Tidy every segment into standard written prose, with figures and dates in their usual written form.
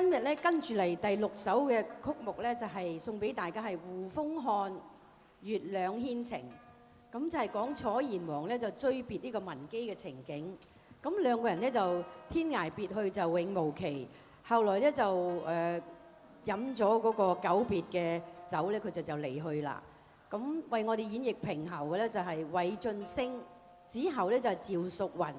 今日咧跟住嚟第6首嘅曲目咧，就係送俾大家係胡風漢《月兩牽情》。咁就係講楚賢王咧就追別呢個文姬嘅情景。咁兩個人咧就天涯別去就永無期。後來咧就飲咗嗰個久別嘅酒咧，佢就離去啦。咁為我哋演繹平喉嘅咧就係韋俊升，子喉咧就係趙淑雲。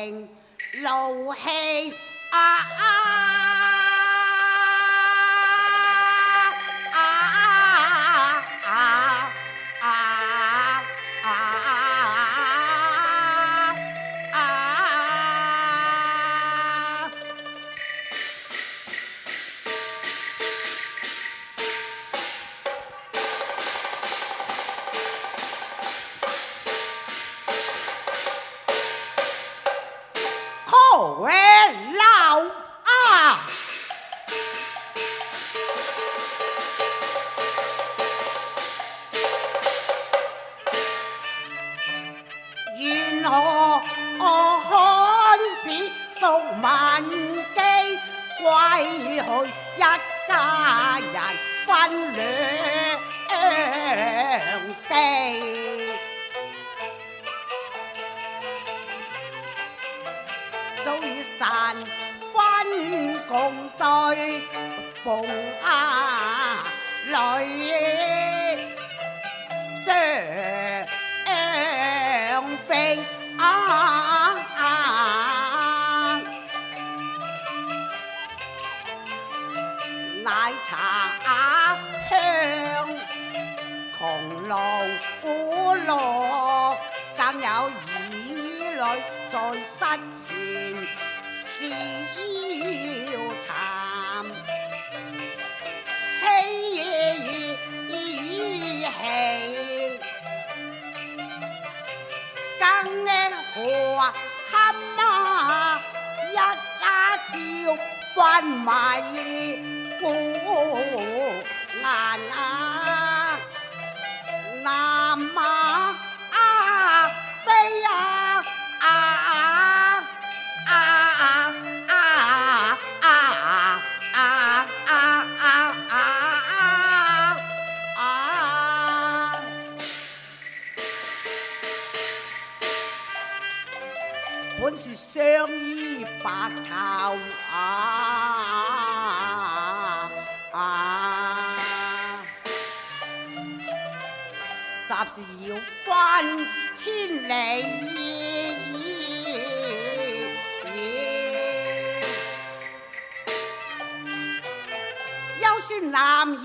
平怒氣一家人分兩地，早已散分共對逢淚相飛奶茶香，窮路古樂，更有兒女在膝前笑談，嬉戲更呢何堪一照分米。孤雁南馬飛本是相依白頭霎時要分千里，休說男兒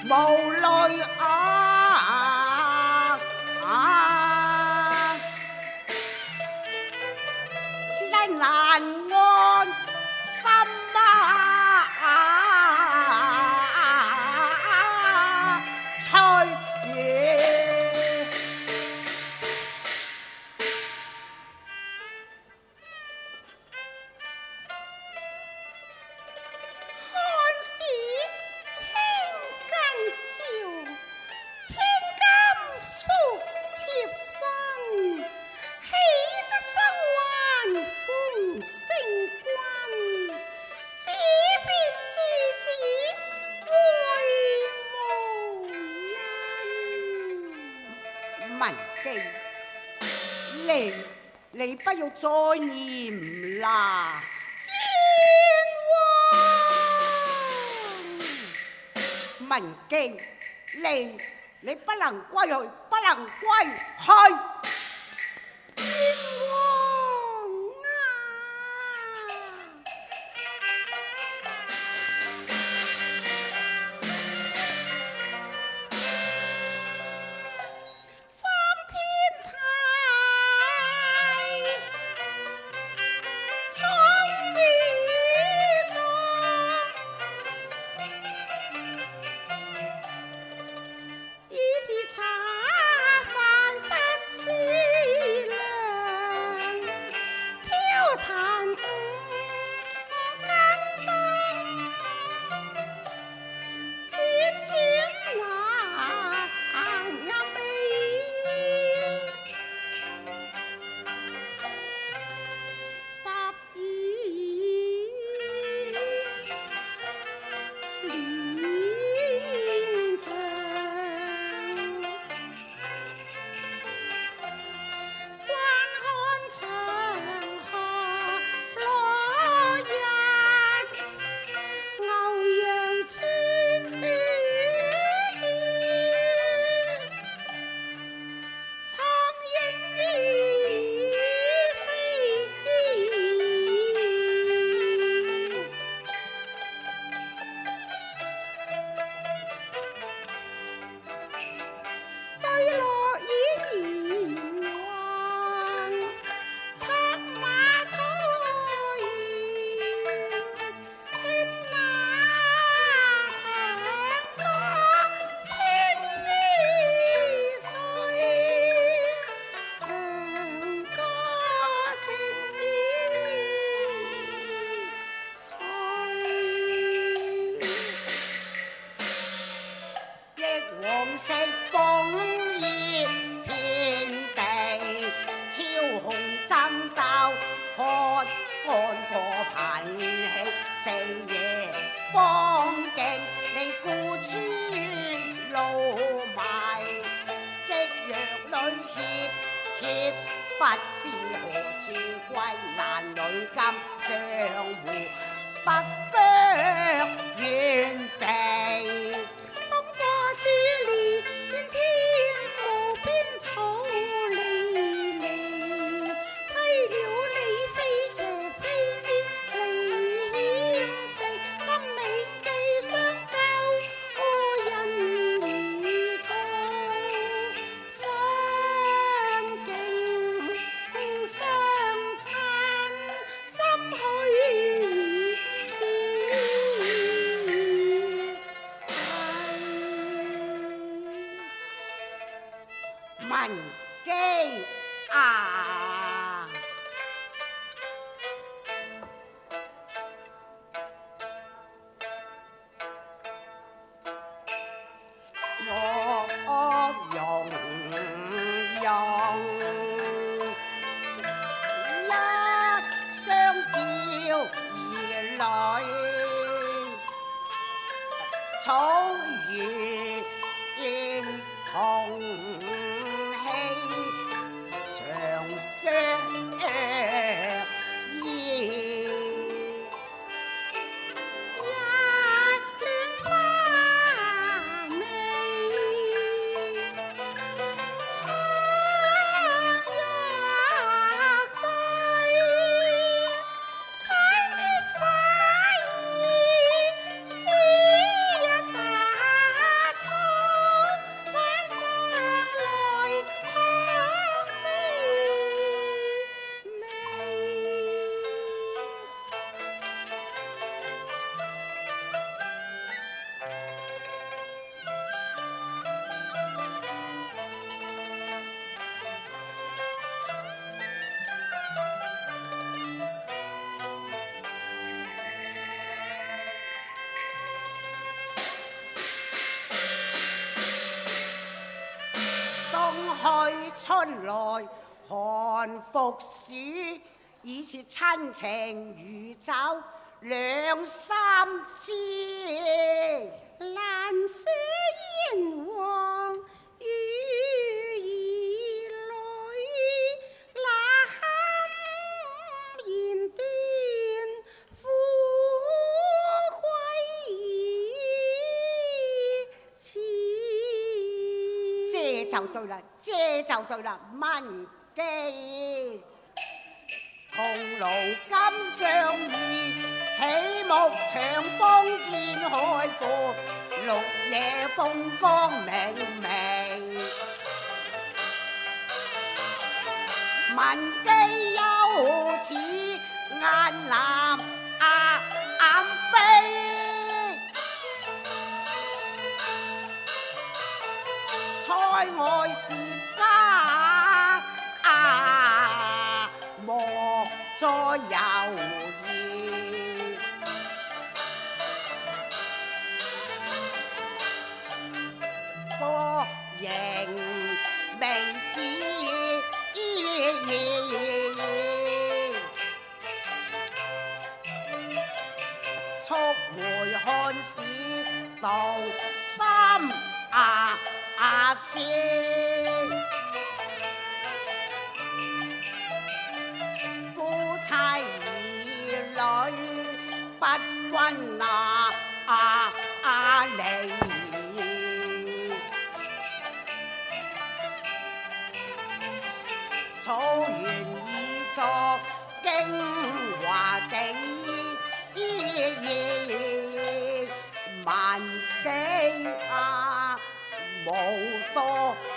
無淚此際難安心文姬，你不要再念啦。文姬，你不能歸去，不能歸去。已是茶飯不思。協協不知何處歸，男女今相互不腳遠避。風過處離，願天無邊草離離。飛了你飛騎飛別離險地，心美記相交人已高。相敬相親，心許文姬啊！我容一相叫兒女，草原同長相依，一戀花美，香若醉，彩雪花衣，一打草，返將來香美美。冬去春來寒復暑，已是親情如酒兩三支。蘭舍燕王與兒女，那堪言斷富貴詞。這就對啦，這就對啦，文姬窮勞今相宜，起目長風見海闊，綠野風光明媚。文姬又似雁南飛，塞外是家莫再猶豫。個形微似速回看市道心思，夫妻兒女不分離，草原已作京華景，文姬無多史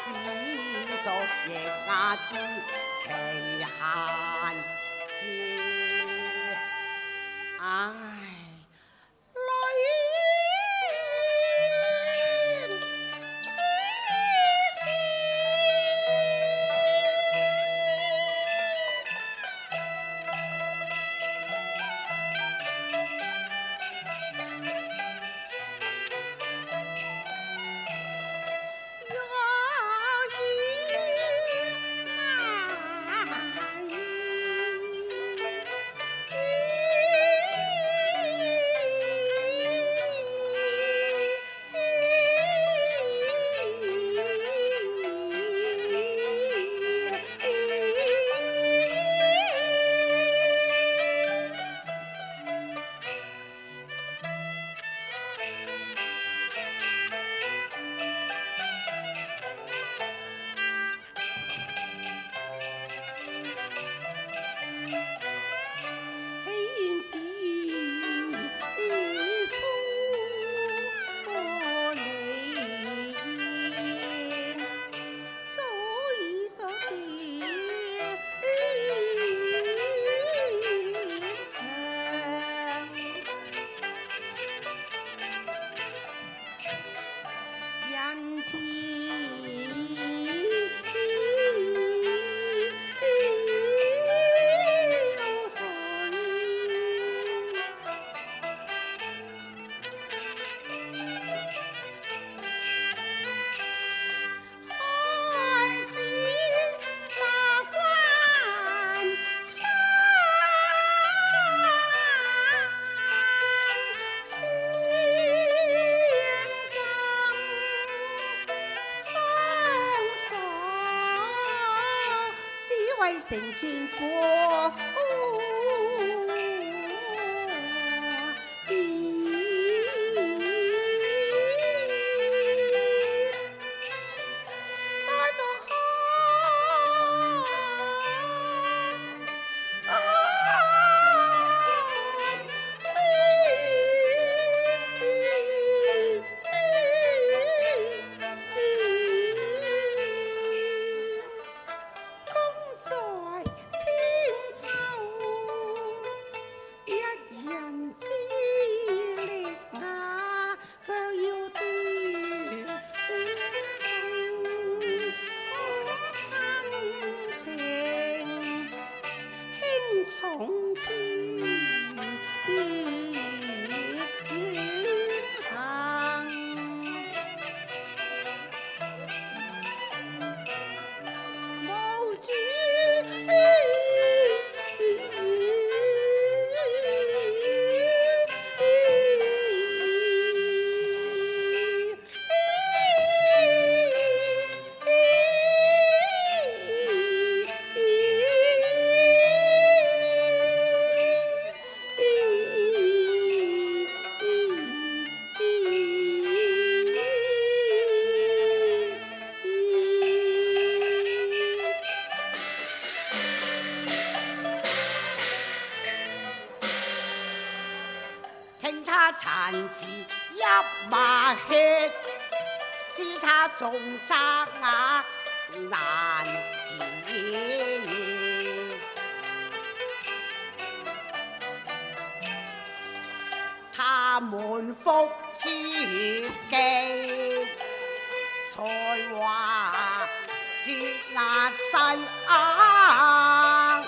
俗，亦知其限之。唉。成全火。聽他殘詞一馬血，知他重責雅難辭。他滿腹之技，才華是那世啊！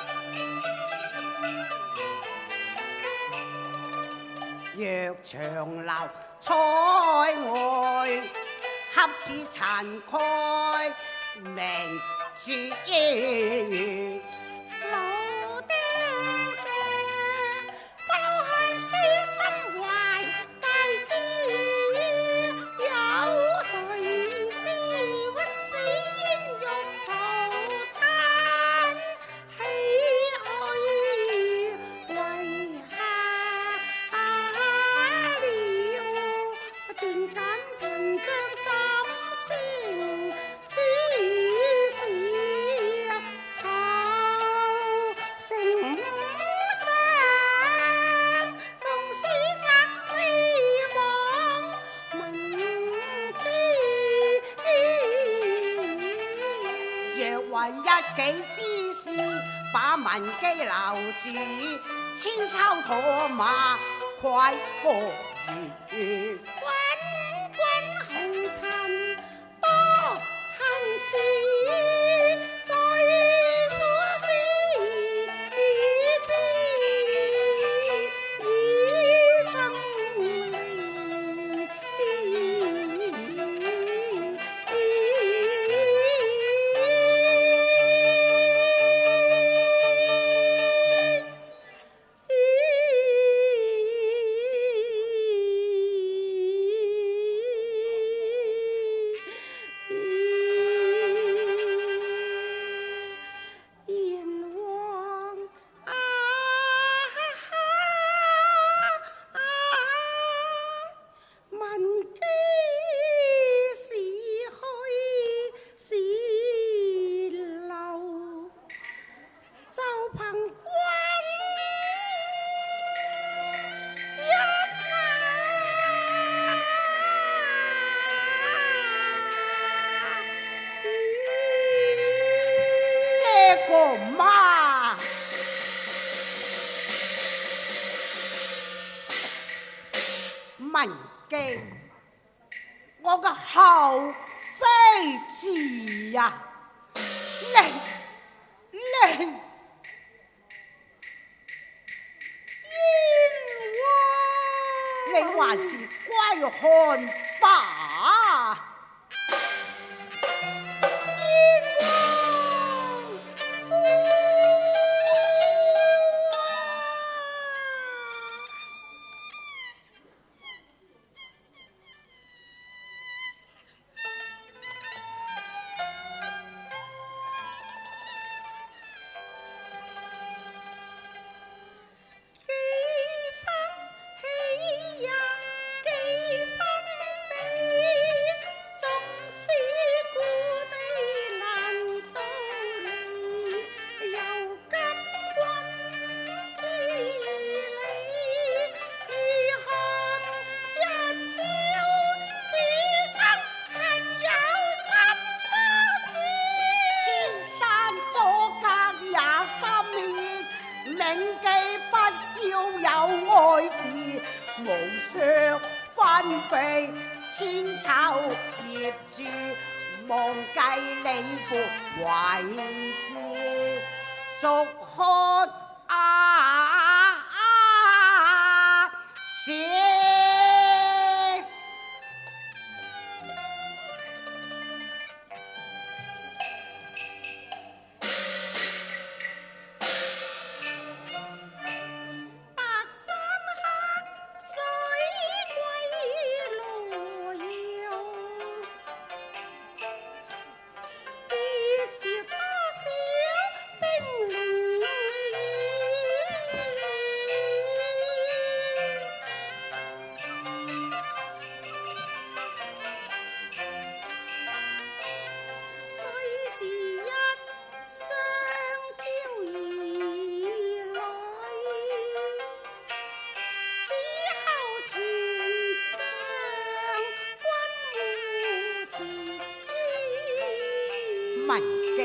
若長留塞外，恰似殘蓋明珠。老爹爹，手汗是心懷大志，有誰是不死冤獄塗炭？唏噓遺下了段簡情像心聲書是愁成傷，縱使曾希望文機。若為一己之事，把文機留住，千秋唾罵愧過月。滾滾紅塵多恨事，在苦思別已生離。閻王啊，文機是虛是留，就憑君一這個嘛，文機，我個後妃子呀，你你還是歸漢吧。記不少有愛字，無雙分飛千秋業住，忘記你父位置，逐看寫。文記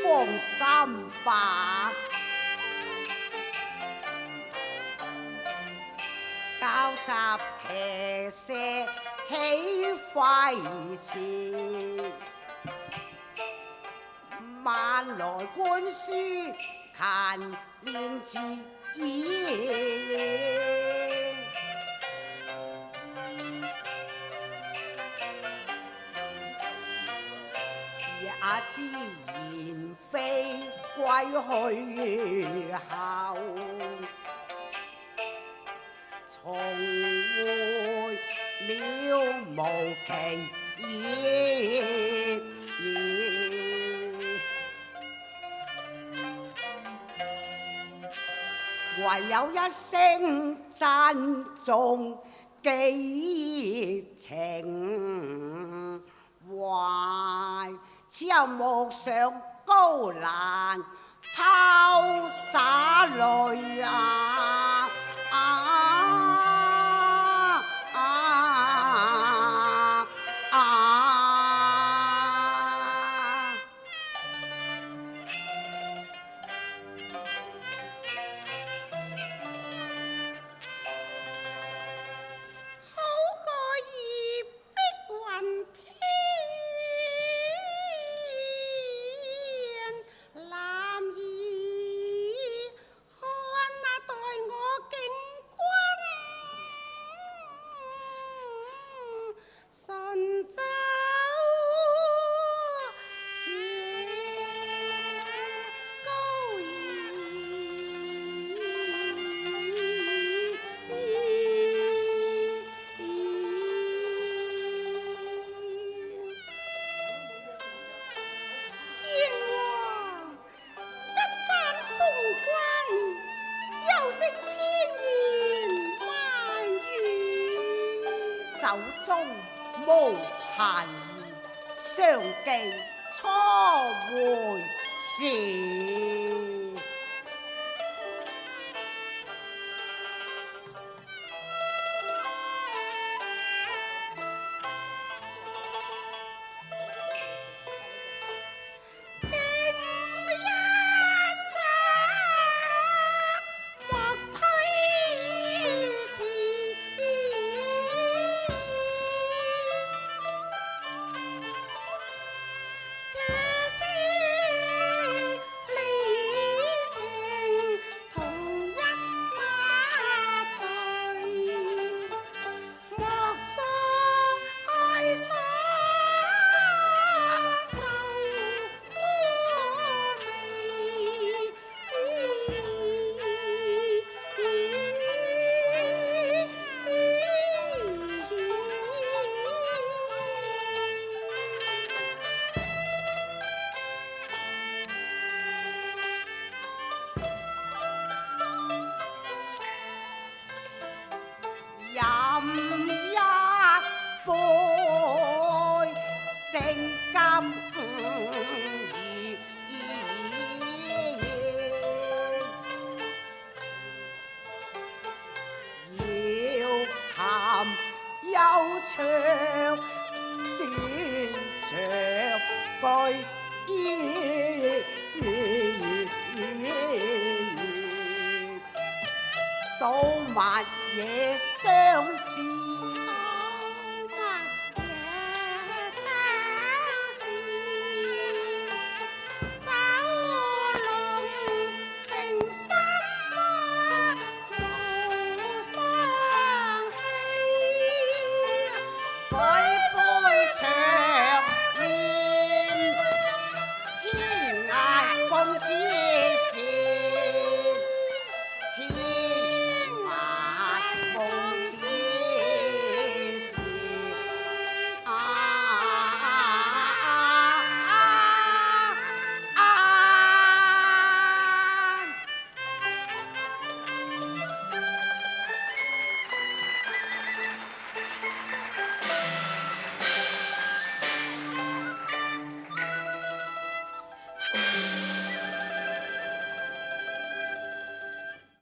放心吧，交集騎射起揮詞，萬來觀書勤練字義。也知言非歸去後，重會渺無期意。唯有一聲珍重寄情懷，只有莫上高欄偷灑淚啊！酒中無閒言，相記初會時。長短長句。乜嘢相思？